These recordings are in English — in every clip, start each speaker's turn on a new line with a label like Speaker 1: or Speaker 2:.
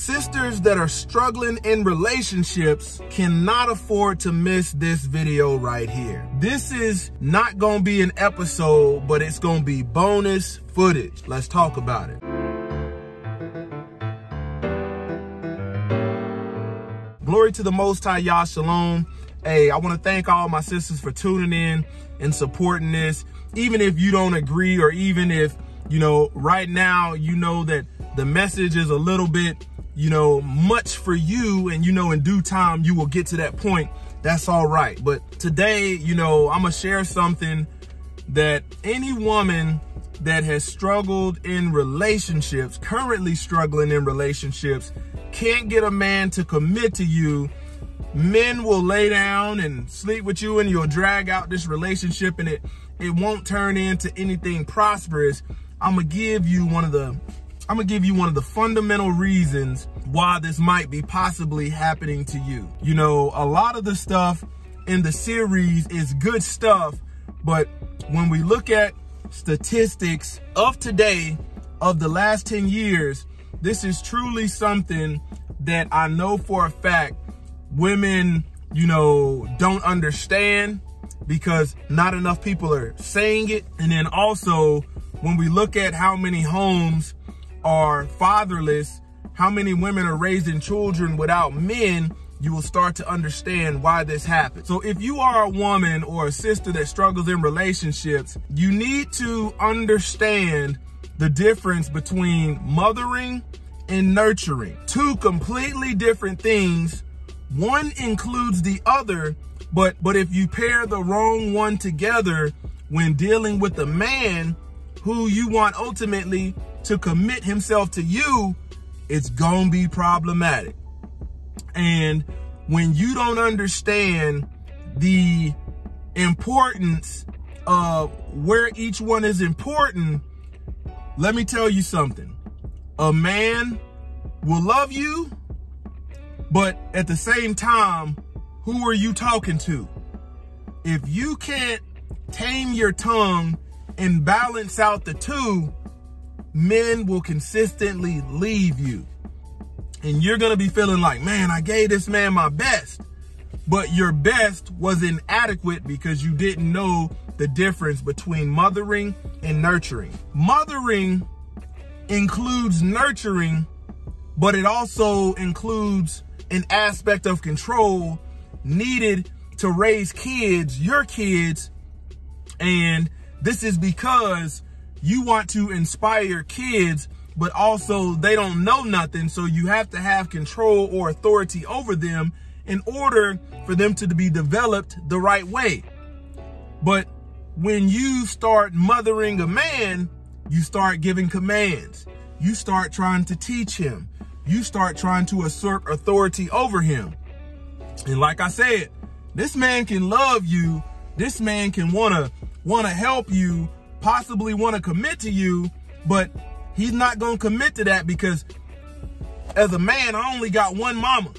Speaker 1: Sisters that are struggling in relationships cannot afford to miss this video right here. This is not gonna be an episode, but it's gonna be bonus footage. Let's talk about it. Glory to the Most High, Yah Shalom. Hey, I want to thank all my sisters for tuning in and supporting this. Even if you don't agree, or even if, you know, right now, you know that the message is a little bit, you know, much for you, and, you know, in due time, you will get to that point. That's all right. But today, you know, I'm going to share something that any woman that has struggled in relationships, currently struggling in relationships, can't get a man to commit to you. Men will lay down and sleep with you, and you'll drag out this relationship, and it won't turn into anything prosperous. I'm gonna give you one of the fundamental reasons why this might be possibly happening to you. You know, a lot of the stuff in the series is good stuff, but when we look at statistics of today, of the last 10 years, this is truly something that I know for a fact women, you know, don't understand, because not enough people are saying it. And then also, when we look at how many homes are fatherless, how many women are raising children without men, you will start to understand why this happens. So if you are a woman or a sister that struggles in relationships, you need to understand the difference between mothering and nurturing. Two completely different things. One includes the other, but if you pair the wrong one together when dealing with a man who you want ultimately to commit himself to you, it's gonna be problematic. And when you don't understand the importance of where each one is important, let me tell you something. A man will love you, but at the same time, who are you talking to? If you can't tame your tongue and balance out the two, men will consistently leave you. And you're gonna be feeling like, man, I gave this man my best, but your best was inadequate because you didn't know the difference between mothering and nurturing. Mothering includes nurturing, but it also includes an aspect of control needed to raise kids, your kids. And this is because you want to inspire kids, but also they don't know nothing. So you have to have control or authority over them in order for them to be developed the right way. But when you start mothering a man, you start giving commands. You start trying to teach him. You start trying to assert authority over him. And like I said, this man can love you. This man can wanna help you, possibly wanna commit to you, but he's not gonna commit to that because as a man, I only got one mama.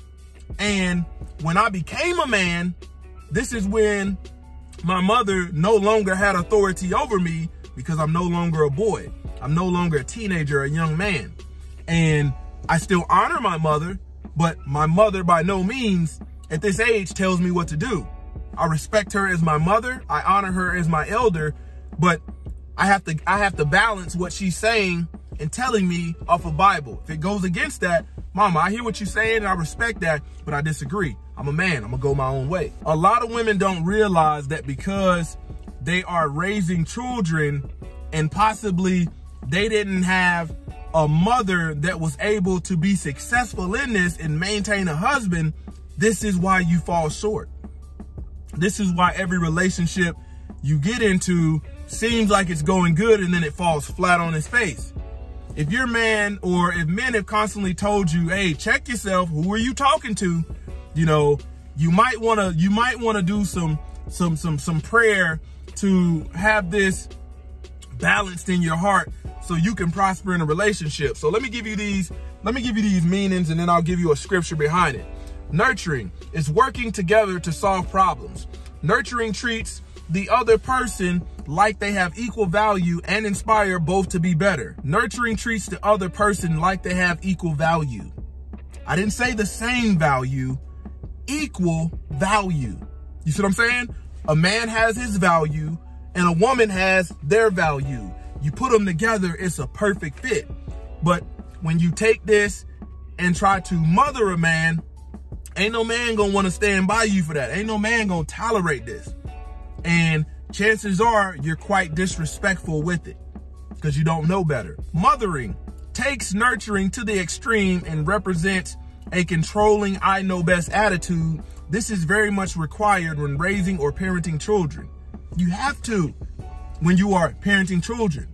Speaker 1: And when I became a man, this is when my mother no longer had authority over me, because I'm no longer a boy. I'm no longer a teenager, a young man. And I still honor my mother, but my mother by no means at this age tells me what to do. I respect her as my mother. I honor her as my elder, but I have to balance what she's saying and telling me off of Bible. If it goes against that, Mama, I hear what you're saying and I respect that, but I disagree. I'm a man. I'm gonna go my own way. A lot of women don't realize that because they are raising children and possibly they didn't have a mother that was able to be successful in this and maintain a husband, this is why you fall short. This is why every relationship you get into seems like it's going good and then it falls flat on its face. If your man, or if men have constantly told you, hey, check yourself, who are you talking to? You know, you might wanna do some prayer to have this balanced in your heart so you can prosper in a relationship. So let me give you these meanings, and then I'll give you a scripture behind it. Nurturing is working together to solve problems. Nurturing treats the other person like they have equal value and inspire both to be better. Nurturing treats the other person like they have equal value. I didn't say the same value, equal value. You see what I'm saying? A man has his value and a woman has their value. You put them together, it's a perfect fit. But when you take this and try to mother a man, ain't no man gonna wanna stand by you for that. Ain't no man gonna tolerate this. And chances are you're quite disrespectful with it because you don't know better. Mothering takes nurturing to the extreme and represents a controlling, I know best attitude. This is very much required when raising or parenting children. You have to when you are parenting children.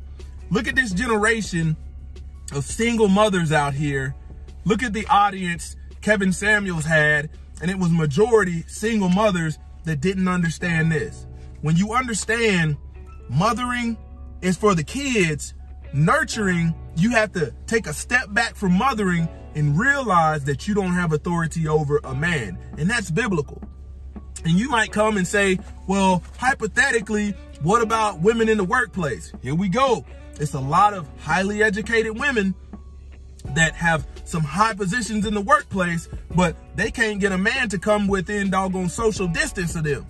Speaker 1: Look at this generation of single mothers out here. Look at the audience Kevin Samuels had, and it was majority single mothers that didn't understand this. When you understand mothering is for the kids, nurturing, you have to take a step back from mothering and realize that you don't have authority over a man. And that's biblical. And you might come and say, well, hypothetically, what about women in the workplace? Here we go. It's a lot of highly educated women that have some high positions in the workplace, but they can't get a man to come within doggone social distance of them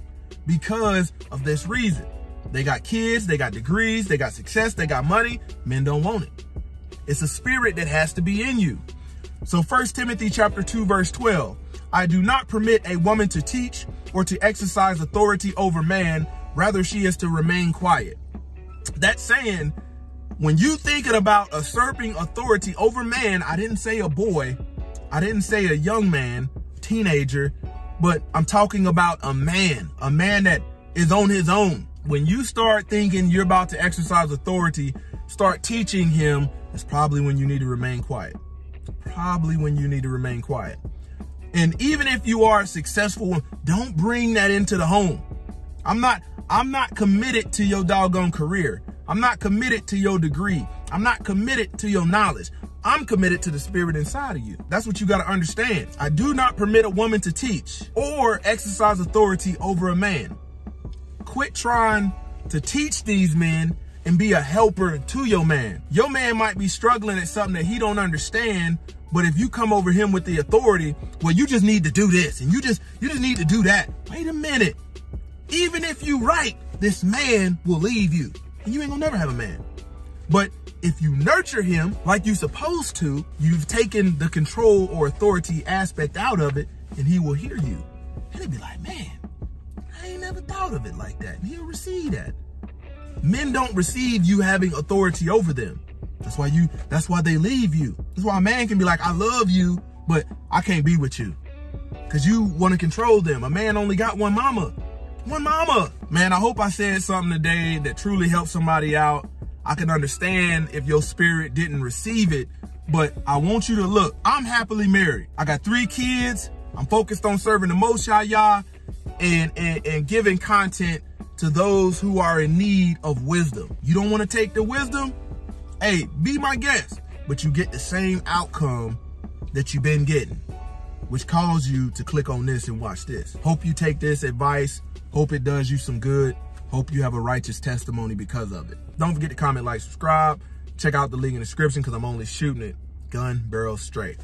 Speaker 1: because of this reason. They got kids, they got degrees, they got success, they got money. Men don't want it. It's a spirit that has to be in you. So 1 Timothy chapter 2, verse 12, I do not permit a woman to teach or to exercise authority over man. Rather, she is to remain quiet. That's saying, when you thinking about usurping authority over man, I didn't say a boy, I didn't say a young man, teenager, but I'm talking about a man that is on his own. When you start thinking you're about to exercise authority, start teaching him, it's probably when you need to remain quiet. Probably when you need to remain quiet. And even if you are successful, don't bring that into the home. I'm not committed to your doggone career. I'm not committed to your degree. I'm not committed to your knowledge. I'm committed to the spirit inside of you. That's what you got to understand. I do not permit a woman to teach or exercise authority over a man. Quit trying to teach these men and be a helper to your man. Your man might be struggling at something that he don't understand, but if you come over him with the authority, well, you just need to do this and you just need to do that. Wait a minute. Even if you right, this man will leave you and you ain't gonna never have a man. But if you nurture him like you're supposed to, you've taken the control or authority aspect out of it and he will hear you. And he'll be like, man, I ain't never thought of it like that. And he'll receive that. Men don't receive you having authority over them. That's why they leave you. That's why a man can be like, I love you, but I can't be with you because you want to control them. A man only got one mama. One mama. Man, I hope I said something today that truly helped somebody out. I can understand if your spirit didn't receive it, but I want you to look. I'm happily married. I got 3 kids. I'm focused on serving the Most High Yah and giving content to those who are in need of wisdom. You don't want to take the wisdom? Hey, be my guest, but you get the same outcome that you've been getting, which caused you to click on this and watch this. Hope you take this advice. Hope it does you some good. Hope you have a righteous testimony because of it. Don't forget to comment, like, subscribe. Check out the link in the description because I'm only shooting it gun barrel straight.